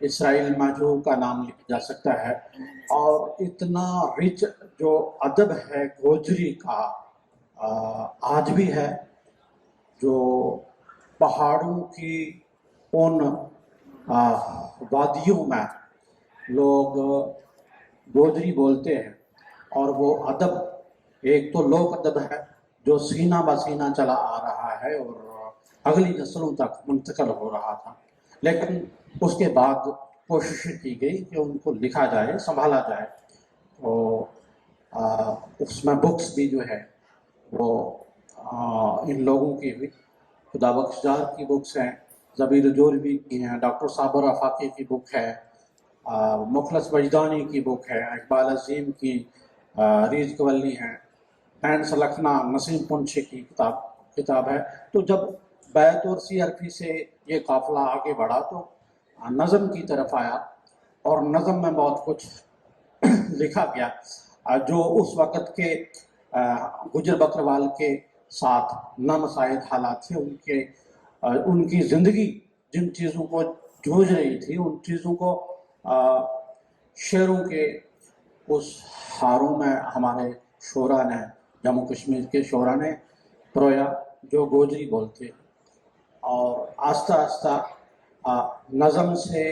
اسرائیل ماجو کا نام لیا جا سکتا ہے. اور اتنا رچ جو ادب ہے گوجری کا آج بھی ہے. جو پہاڑوں کی ان وادیوں میں لوگ گوجری بولتے ہیں، اور وہ ادب ایک تو لوک ادب ہے جو سینہ بہ سینہ چلا آ رہا ہے اور اگلی نسلوں تک منتقل ہو رہا تھا. لیکن اس کے بعد کوشش کی گئی کہ ان کو لکھا جائے، سنبھالا جائے. تو اس میں بکس بھی جو ہے وہ ان لوگوں کی ہوئی. خدا بخش جار کی بکس ہیں، ضبیر جوربی کی ہیں، ڈاکٹر صابر آفاقی کی بک ہے، مخلص وجدانی کی بک ہے، اقبال عظیم کی ریز کولی ہیں، پین سلکھنا نسیم پنچھی کی کتاب ہے. تو جب بیت اور سی عرفی سے یہ قافلہ آگے بڑھا تو نظم کی طرف آیا، اور نظم میں بہت کچھ لکھا گیا جو اس وقت کے گجر بکروال کے ساتھ نامساعد حالات تھے. ان کی زندگی جن چیزوں کو جوجھ رہی تھی، ان چیزوں کو شعروں کے اس ہاروں میں ہمارے شعراء نے، جموں کشمیر کے شعراء نے پرویا جو گوجری بولتے. اور آہستہ آہستہ نظم سے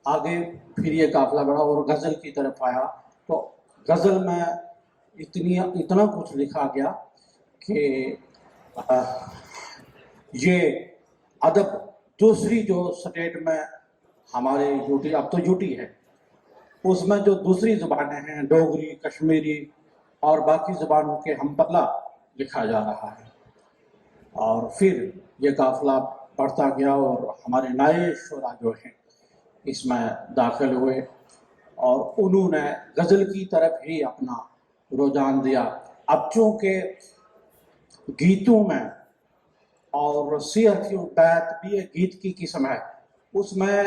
آگے پھر یہ قافلہ بڑھا اور غزل کی طرف آیا. تو غزل میں اتنا کچھ لکھا گیا کہ یہ ادب دوسری جو سٹیٹ میں ہمارے یوٹی، اب تو یوٹی ہے، اس میں جو دوسری زبانیں ہیں ڈوگری، کشمیری اور باقی زبانوں کے ہم پلہ لکھا جا رہا ہے. اور پھر یہ قافلہ بڑھتا گیا اور ہمارے نئے شعراء جو ہیں اس میں داخل ہوئے، اور انہوں نے غزل کی طرف ہی اپنا رجحان دیا. اب چونکہ گیتوں میں اور سیر کی بیت بھی ایک گیت کی قسم ہے، اس میں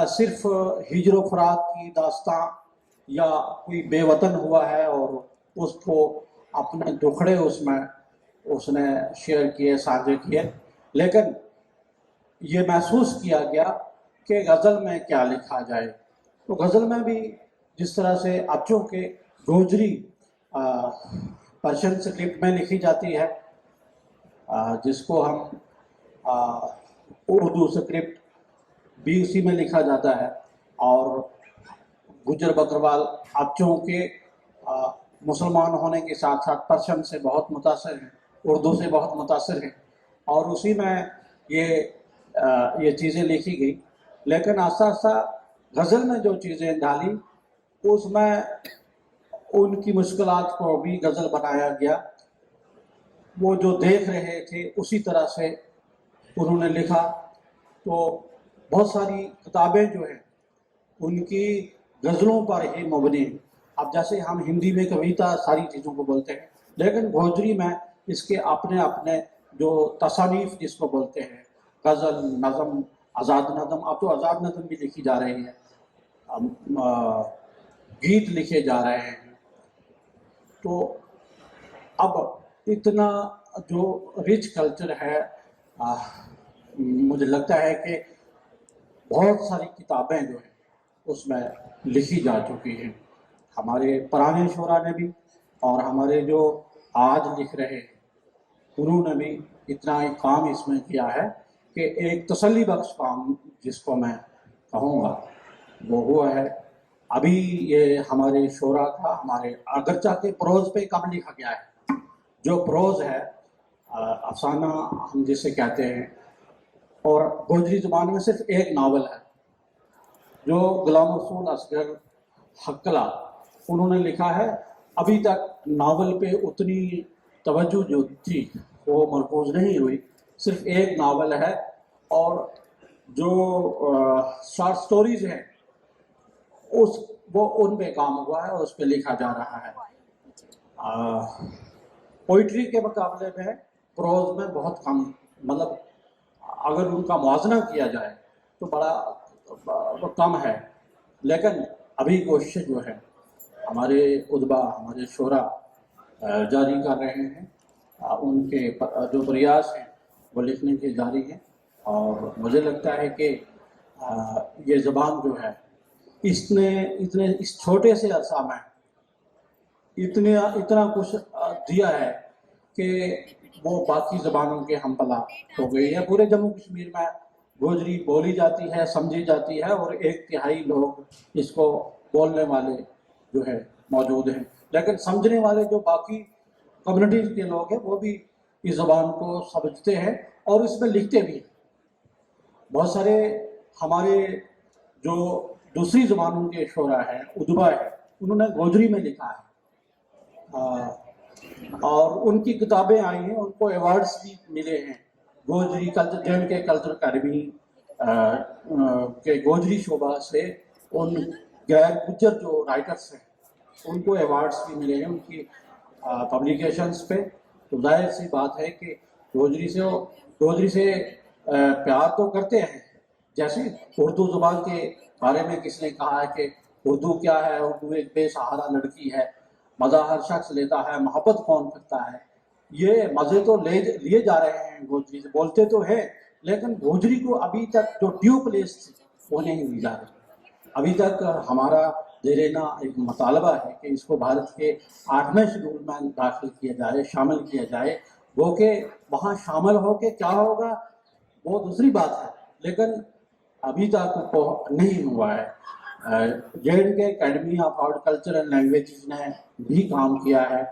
صرف ہجر و فراق کی داستان یا کوئی بے وطن ہوا ہے اور اس کو اپنے دکھڑے اس نے شیئر کیے، ساجھے کیے. لیکن یہ محسوس کیا گیا کہ غزل میں کیا لکھا جائے. تو غزل میں بھی جس طرح سے اب چونکہ گوجری پرشین اسکرپٹ میں لکھی جاتی ہے، جس کو ہم اردو اسکرپٹ بھی اسی میں لکھا جاتا ہے، اور گجر بکروال اب چونکہ مسلمان ہونے کے ساتھ ساتھ پرشین سے بہت متاثر ہیں، اردو سے بہت متاثر ہیں، اور اسی میں یہ چیزیں لکھی گئی. لیکن آہستہ آہستہ غزل میں جو چیزیں ڈالی اس میں ان کی مشکلات کو بھی غزل بنایا گیا. وہ جو دیکھ رہے تھے اسی طرح سے انہوں نے لکھا. تو بہت ساری کتابیں جو ہیں ان کی غزلوں پر ہی مبنی ہیں. اب جیسے ہم ہندی میں کویتا ساری چیزوں کو بولتے ہیں، لیکن گوجری میں اس کے اپنے جو تصانیف جس کو بولتے ہیں، غزل، نظم، آزاد نظم، اب تو آزاد نظم بھی لکھی جا رہی ہے، گیت لکھے جا رہے ہیں. تو اب اتنا جو رچ کلچر ہے، مجھے لگتا ہے کہ بہت ساری کتابیں جو ہیں اس میں لکھی جا چکی ہیں. ہمارے پرانے شعراء نے بھی اور ہمارے جو آج لکھ رہے ہیں انہوں نے بھی اتنا ہی کام اس میں کیا ہے کہ ایک تسلی بخش کام جس کو میں کہوں گا وہ ہوا ہے. ابھی یہ ہمارے شعراء کا، ہمارے اگرچہ کہ پروز پہ کم لکھا گیا ہے، جو پروز ہے افسانہ ہم جسے کہتے ہیں، اور گوجری زبان میں صرف ایک ناول ہے جو غلام رسول اصغر حقلا انہوں نے لکھا ہے. ابھی تک ناول پہ اتنی توجہ جو تھی وہ مرکوز نہیں ہوئی، صرف ایک ناول ہے. اور جو شارٹ سٹوریز ہیں وہ ان پہ کام ہوا ہے اور اس پہ لکھا جا رہا ہے. پوئٹری کے مقابلے میں پروز میں بہت کم، مطلب اگر ان کا موازنہ کیا جائے تو بڑا کم ہے. لیکن ابھی کوشش جو ہے ہمارے ادبا، ہمارے شعراء جاری کر رہے ہیں. ان کے جو پریاس ہیں وہ لکھنے کے جاری ہیں، اور مجھے لگتا ہے کہ یہ زبان جو ہے اس چھوٹے سے عرصہ میں اتنا کچھ دیا ہے کہ وہ باقی زبانوں کے ہم پلہ ہو گئی ہے. پورے جموں کشمیر میں گوجری بولی جاتی ہے, سمجھی جاتی ہے, اور 1/3 لوگ اس کو بولنے والے جو ہے موجود ہیں. لیکن سمجھنے والے جو باقی کمیونٹیز کے لوگ ہیں وہ بھی اس زبان کو سمجھتے ہیں اور اس میں لکھتے بھی ہیں. بہت سارے ہمارے جو دوسری زبانوں کے شعراء ہیں, ادبا ہیں, انہوں نے گوجری میں لکھا ہے, اور ان کی کتابیں آئی ہیں, ان کو ایوارڈز بھی ملے ہیں. گوجری کلچر جن کے کلچر اکیڈمی کے گوجری شعبہ سے ان غیر گجر جو رائٹرس ہیں ان کو ایوارڈز بھی ملے ہیں ان کی پبلیکیشنز پہ. تو ظاہر سی بات ہے کہ گوجری سے پیار تو کرتے ہیں. جیسے اردو زبان کے بارے میں کس نے کہا ہے کہ اردو کیا ہے, اردو ایک بے سہارا لڑکی ہے, مزہ ہر شخص لیتا ہے, محبت کون کرتا ہے. یہ مزے تو لیے جا رہے ہیں گوجری سے, بولتے تو ہیں, لیکن گوجری کو ابھی تک جو ڈیو پلیس تھی وہ نہیں دی جا رہی. ابھی تک ہمارا دیرینہ ایک مطالبہ ہے کہ اس کو بھارت کے 8ویں شیڈول میں داخل کیا جائے, شامل کیا جائے. وہ کہ وہاں شامل ہو کے کیا ہوگا وہ دوسری بات ہے, لیکن ابھی تک وہ نہیں ہوا ہے. JNK academy of horticulture and languages نے بھی کام کیا ہے,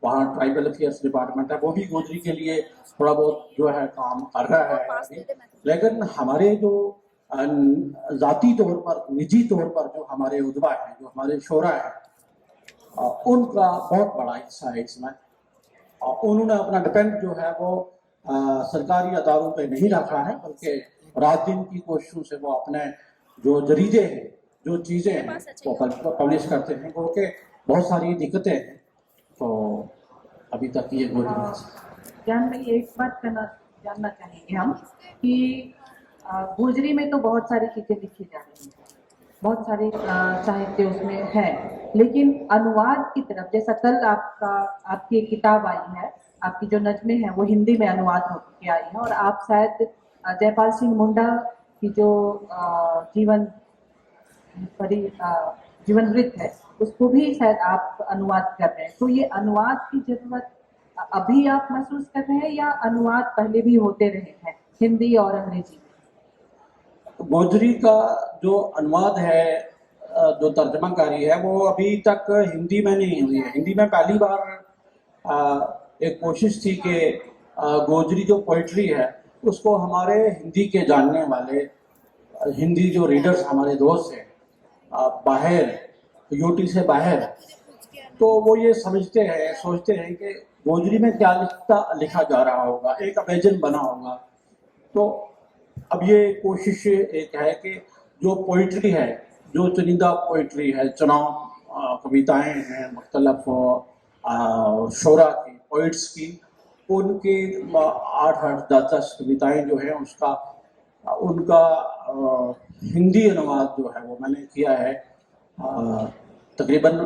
وہاں ٹرائبل افیئرس ڈپارٹمنٹ ہے, وہ بھی گوجری کے لیے تھوڑا بہت جو ہے کام کر رہا ہے. لیکن ہمارے جو ذاتی طور پر, نجی طور پر جو ہمارے ادبا ہیں, جو ہمارے شعراء ہیں, ان کا بہت بڑا حصہ ہے اس میں. انہوں نے اپنا ڈپینڈ جو ہے وہ سرکاری اداروں پہ نہیں رکھا ہے, بلکہ رات دن کی کوششوں سے وہ اپنے جو جریدے ہیں, جو چیزیں ہیں وہ پبلش کرتے ہیں. وہ کہ بہت ساری دقتیں ہیں, تو ابھی تک یہ گوجری جان بھائی ایک بات جاننا چاہیں گے ہم کہ گوجری میں تو بہت ساری چیزیں لکھی جا رہی ہیں, بہت ساری ساہتیہ اس میں ہے, لیکن انواد کی طرف, جیسا کل آپ کی ایک کتاب آئی ہے, آپ کی جو نظمیں ہیں وہ ہندی میں انواد ہو کے آئی ہیں, اور آپ شاید جے پال سنگھ منڈا کی جو جیون ورت ہے اس کو بھی شاید آپ انواد کر رہے ہیں. تو یہ انواد کی ضرورت ابھی آپ محسوس کر رہے ہیں یا انواد پہلے بھی ہوتے رہے ہیں ہندی اور انگریزی میں؟ گوجری کا جو انواد ہے, جو ترجمہ کاری ہے, وہ ابھی تک ہندی میں نہیں ہوئی ہے. ہندی میں پہلی بار ایک کوشش تھی کہ گوجری جو پوئٹری ہے اس کو ہمارے ہندی کے جاننے والے, ہندی جو ریڈرز ہمارے دوست ہیں باہر, UT سے باہر, تو وہ یہ سمجھتے ہیں, سوچتے ہیں کہ گوجری میں کیا لکھا جا رہا ہوگا, ایک امیجن بنا ہوگا. تو اب یہ کوشش ایک ہے کہ جو پوئٹری ہے, جو چنندہ پوئٹری ہے, چناؤ کویتائیں ہیں مختلف شعراء کی, پوئٹس کی, ان کی 8-10 کویتائیں جو ہیں ان کا ہندی انواد جو ہے وہ میں نے کیا ہے تقریباً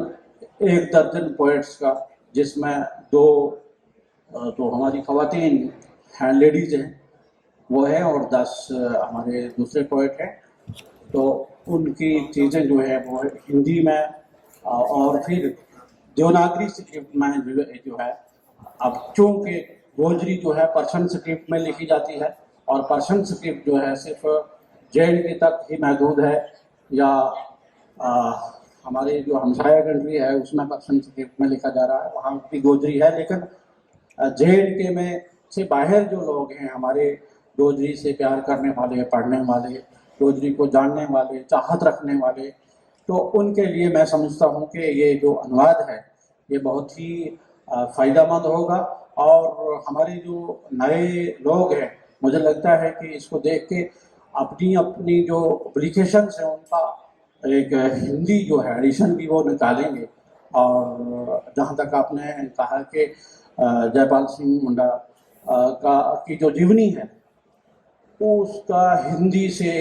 1 درجن پوئٹس کا, جس میں 2 تو ہماری خواتین ہیں, لیڈیز ہیں وہ ہیں, اور 10 ہمارے دوسرے پوئٹ ہیں. تو ان کی چیزیں جو ہے وہ ہندی میں, اور پھر دیوناگری اسکرپٹ میں جو ہے, اب چونکہ گوجری جو ہے پرشین اسکرپٹ میں لکھی جاتی ہے, اور پرشین اسکرپٹ جو ہے صرف JNK تک ہی محدود ہے, یا ہماری جو ہمسایہ کنٹری ہے اس میں پرشین اسکرپٹ میں لکھا جا رہا ہے, وہاں بھی گوجری ہے. لیکن JNK میں سے باہر جو لوگ ہیں ہمارے گوجری سے پیار کرنے والے, پڑھنے والے, گوجری کو جاننے والے, چاہت رکھنے والے, تو ان کے لیے میں سمجھتا ہوں کہ یہ جو انواد ہے یہ بہت ہی فائدہ مند ہوگا. اور ہمارے جو نئے لوگ ہیں مجھے لگتا ہے کہ اس کو دیکھ کے اپنی جو اپلیکیشنس ہیں ان کا ایک ہندی جو ہے ایڈیشن بھی وہ نکالیں گے. اور جہاں تک آپ نے کہا کہ جے پال سنگھ منڈا کی جو جیونی ہے اس کا ہندی سے,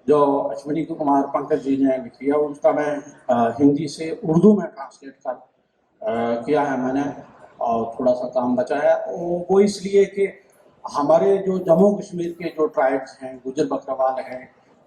جو اشونی کمار پنکج جی نے لکھی ہے, اس کا میں ہندی سے اردو میں ٹرانسلیٹ کیا ہے میں نے, اور تھوڑا سا کام بچا ہے. وہ اس لیے کہ ہمارے جو جموں کشمیر کے جو ٹرائبس ہیں, گجر بکروال ہیں,